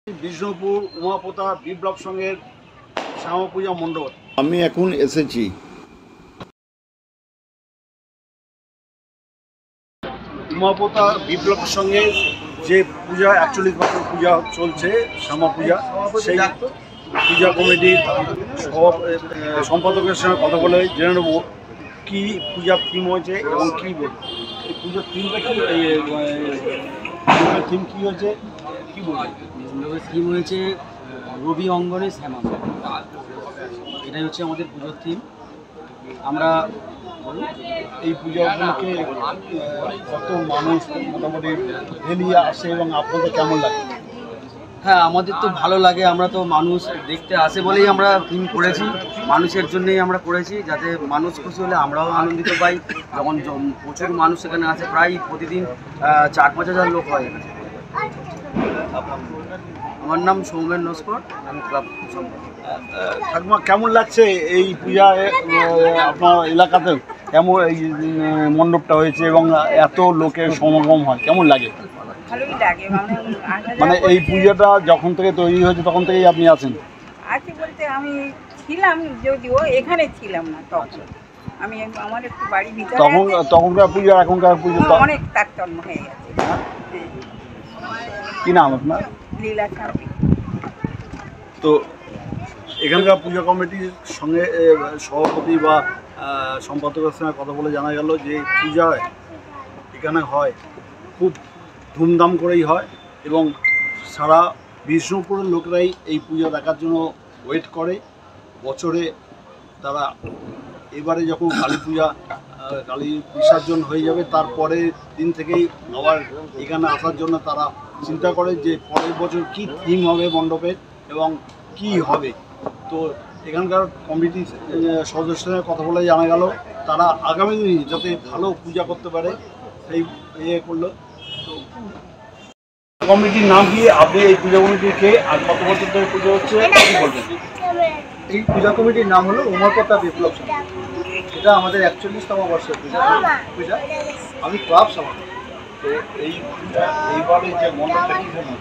বিষ্ণুপুর উমাপোতা বিপ্লব সংঘের শ্যামা পূজা মণ্ডপ। আমি এখন এসেছি। উমাপোতা বিপ্লব সংঘের যে পূজা 41 বছর পূজা চলছে শ্যামা পূজা, সেই পূজা কমিটির সম্পাদকের সঙ্গে কথা বলে জেনে নেব কী পূজার থিম হয়েছে এবং কী বলবো এই পূজার থিমটা কী, থিম কী হয়েছে কী বলবো। থিম হয়েছে রবি অঙ্গনে শ্যামা, এটাই হচ্ছে আমাদের পুজোর থিম। আমরা এই পূজা উপলক্ষে কত মানুষ মোটামুটি বেরিয়ে আসে এবং আপনাদের কেমন লাগে? হ্যাঁ, আমাদের তো ভালো লাগে, আমরা তো মানুষ দেখতে আসে বলেই আমরা থিম করেছি, মানুষের জন্যই আমরা করেছি, যাতে মানুষ খুশি হলে আমরাও আনন্দিত পাই। যখন প্রচুর মানুষ এখানে আসে, প্রায় প্রতিদিন 4-5 হাজার লোক হয় এখানে। আমার নাম সৌমেন নস্কর, আমি ক্লাব সম্পাদক। ঠাকুমা, কেমন লাগছে এই পূজায় আপনার এলাকাতে? কেমন এই মণ্ডপটা হয়েছে এবং এত লোকের সমাগম হয়, কেমন লাগে? ভালোই লাগে। মানে এই পূজাটা যখন থেকে তৈরি হয়েছে তখন থেকেই আপনি আছেন? আছে বলতে আমি ছিলাম, যদিও এখানে ছিলাম না তখন। আমি আমার একটু বাড়ি ভিতরে তখনকার পূজা এখনকার পূজা অনেক তারতম্য হয়ে গেছে। কি নাম আপনার? লীলা সামনে। তো এখানকার পূজা কমিটির সঙ্গে সভাপতি বা সম্পাদকের সঙ্গে কথা বলে জানা গেল যে পূজা এখানে হয় খুব ধুমধাম করেই হয় এবং সারা বিষ্ণুপুরের লোকেরাই এই পূজা দেখার জন্য ওয়েট করে। বছরে তারা এবারে যখন কালী পূজা কালী বিসর্জন হয়ে যাবে তারপরে দিন থেকেই আবার এখানে আসার জন্য তারা চিন্তা করে যে পরের বছর কী থিম হবে মণ্ডপের এবং কি হবে। তো এখানকার কমিটির সদস্যদের কথা বলে জানা গেল তারা আগামী দিনে যাতে ভালো পূজা করতে পারে সেই করলো। তো কমিটির নাম কি? আপনি এই পূজা কমিটিকে আর কত বছর ধরে পুজো হচ্ছে কি বলবেন? এই পূজা কমিটির নাম হলো উমাপোতা বিপ্লব সংঘ। এটা আমাদের 41তম বর্ষের পূজা। আমি ক্লাব সভাপতি। তো এই এইবারে যে মণ্ডপটা কী জন্য?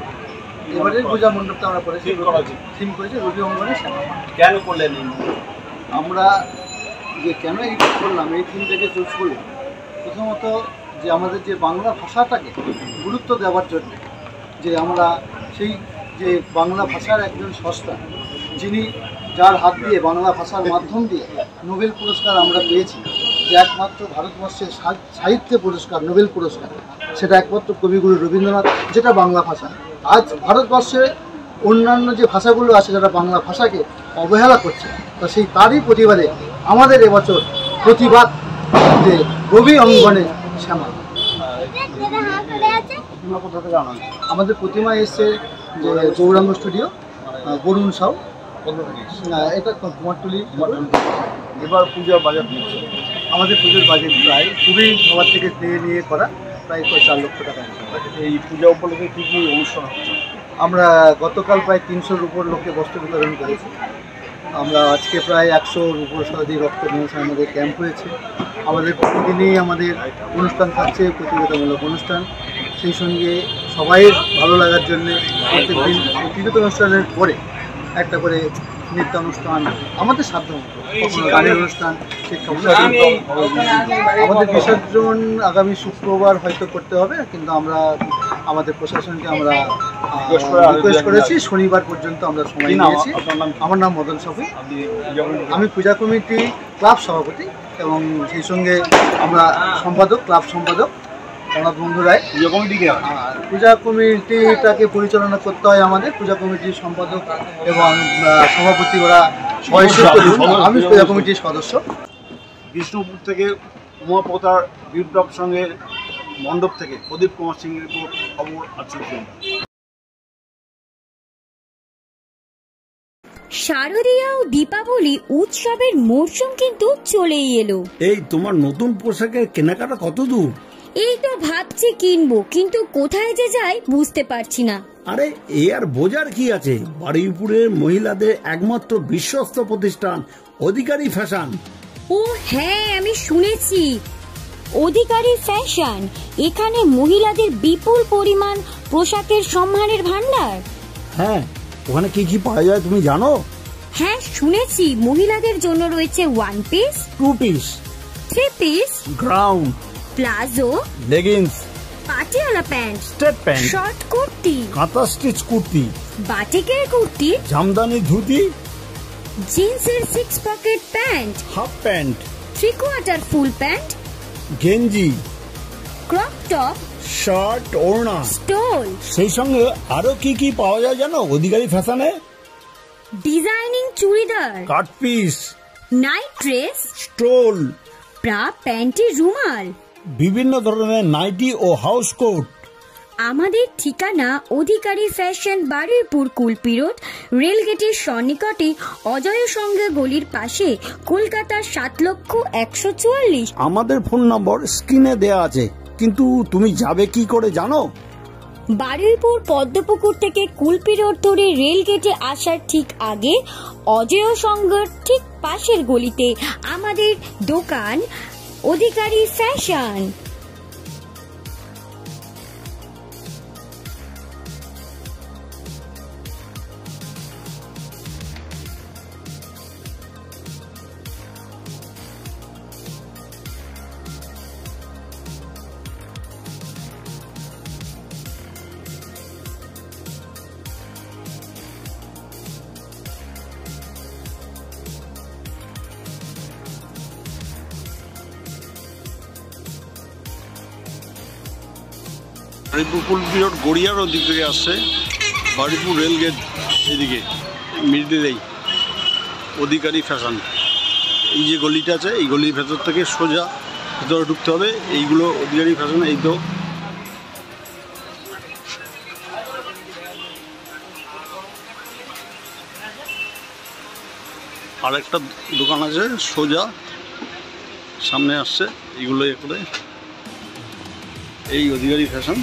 এবারের পূজা মণ্ডপটা আমরা করেছি, থিম করেছি রবি অঙ্গনে শ্যামা। কেন করলেন এই? আমরা যে কেন এই করলাম, এই থিমটাকে চুজ করলাম, প্রথমত যে আমাদের যে বাংলা ভাষাটাকে গুরুত্ব দেওয়ার জন্য, যে আমরা সেই যে বাংলা ভাষার একজন স্রষ্টা, যিনি যার হাত দিয়ে বাংলা ভাষার মাধ্যম দিয়ে নোবেল পুরস্কার আমরা পেয়েছি, যে একমাত্র ভারতবর্ষের সাহিত্য পুরস্কার নোবেল পুরস্কার, সেটা একমাত্র কবিগুরু রবীন্দ্রনাথ, যেটা বাংলা ভাষা। আজ ভারতবর্ষে অন্যান্য যে ভাষাগুলো আছে যারা বাংলা ভাষাকে অবহেলা করছে, তো সেই তারই প্রতিবাদে আমাদের এবছর প্রতিবাদ যে রবি অঙ্গনে শ্যামা। আমাদের প্রতিমা এসছে যে গৌরাঙ্গ স্টুডিও, বরুণ সাউ, এটা কুমারটুলি। এবার পূজার বাজার দিচ্ছে আমাদের পুজোর বাজেট প্রায় খুবই সবার থেকে নিয়ে করা প্রায় 4 লক্ষ টাকা। এই পূজা উপলক্ষে কী কী অনুষ্ঠান হচ্ছে? আমরা গতকাল প্রায় 300-র উপর লোককে বস্ত্র বিতরণ করেছি। আমরা আজকে প্রায় 100-র উপর শতাধিক রক্ত নিয়েছে। আমাদের ক্যাম্প হয়েছে। আমাদের প্রতিদিনই আমাদের অনুষ্ঠান থাকছে, প্রতিযোগিতামূলক অনুষ্ঠান। সেই সঙ্গে সবাইয়ের ভালো লাগার জন্যে প্রত্যেকদিন প্রতিযোগিতা অনুষ্ঠানের পরে একটা করে নৃত্য অনুষ্ঠান, আমাদের সাধ্য মতো, কখনো গানের অনুষ্ঠান, শিক্ষা অনুষ্ঠান। আমাদের বিসর্জন আগামী শুক্রবার হয়তো করতে হবে, কিন্তু আমরা আমাদের প্রশাসনকে আমরা রিকোয়েস্ট করেছি শনিবার পর্যন্ত আমরা সময় নিয়েছি। আমার নাম মদন শফি, আমি পূজা কমিটি ক্লাব সভাপতি এবং সেই সঙ্গে আমরা সম্পাদক, ক্লাব সম্পাদক প্রণব বন্ধু রায়। পূজা কমিটিকে পূজা কমিটিটাকে পরিচালনা করতে হয় আমাদের। পূজা কমিটির সম্পাদক এবং সভাপতি ওরা আমি পূজা কমিটির সদস্য। বিষ্ণুপুর থেকে উমাপোতার বিপ্লব সংঘের মণ্ডপ থেকে প্রদীপ কুমার সিংয়ের খবর আছে। শারদীয়া ও দীপাবলি উৎসবের মরশুম কিন্তু চলেই এলো। এই তোমার নতুন পোশাকের কেনাকাটা কত দূর? এই তো ভাবছি কিনবো, কিন্তু কোথায় যে যাই বুঝতে পারছি না। আরে এ আর বোঝার কি আছে, বারুইপুরের মহিলাদের একমাত্র বিশ্বস্ত প্রতিষ্ঠান অধিকারী ফ্যাশন। ও হ্যাঁ, আমি শুনেছি অধিকারী ফ্যাশন। এখানে মহিলাদের বিপুল পরিমাণ পোশাকের সম্মানের ভান্ডার। হ্যাঁ, ওখানে কি কি পাওয়া যায় তুমি জানো? হ্যাঁ শুনেছি, মহিলাদের জন্য রয়েছে 1 piece, 2 piece, 3 piece, ground, palazzo, leggings, Patiala pant, straight pant, short kurti, কাঁথা স্টিচ কুর্তি, বাটিকের কুর্তি, জামদানি ধুতি, জিন্সের 6 pocket pant, half pant, 3/4 full pant, গেঞ্জি, ক্রপ টপ, শার্ট, ওড়না। স্টোল, সেই সঙ্গে আরো কি কি পাওয়া যায় জানো অধিকারী ফ্যাশনে? Designing churidar, cut piece, night dress, stole, bra, panty, রুমাল। বিভিন্ন ধরনের নাইটি ও হাউস কোট। আমাদের ঠিকানা অধিকারী ফ্যাশন, বারুইপুর, কুলপি রোড, রেলগেটের সন্নিকটে, অজয় সঙ্গে গলির পাশে, কলকাতা ৭,১৪৪। আমাদের ফোন নম্বর স্ক্রিনে দেয়া আছে, কিন্তু তুমি যাবে কি করে জানো? বারুইপুর পদ্মপুকুর থেকে কুলপি রোড ধরে রেলগেটে আসার ঠিক আগে, অজয় সংঘর ঠিক পাশের গলিতে আমাদের দোকান অধিকারী ফ্যাশন। বারুইপুর কুলপি রোড গড়িয়ার ওদিক থেকে আসছে, বারুইপুর রেলগেট এদিকে মিডিলেই অধিকারী ফ্যাশন। এই যে গলিটা আছে, এই গলির ভেতর থেকে সোজা ভেতরে ঢুকতে হবে। এইগুলো অধিকারী ফ্যাশন। এই তো আরেকটা দোকান আছে সোজা সামনে আসছে, এইগুলো করে এই অধিকারী ফ্যাশন।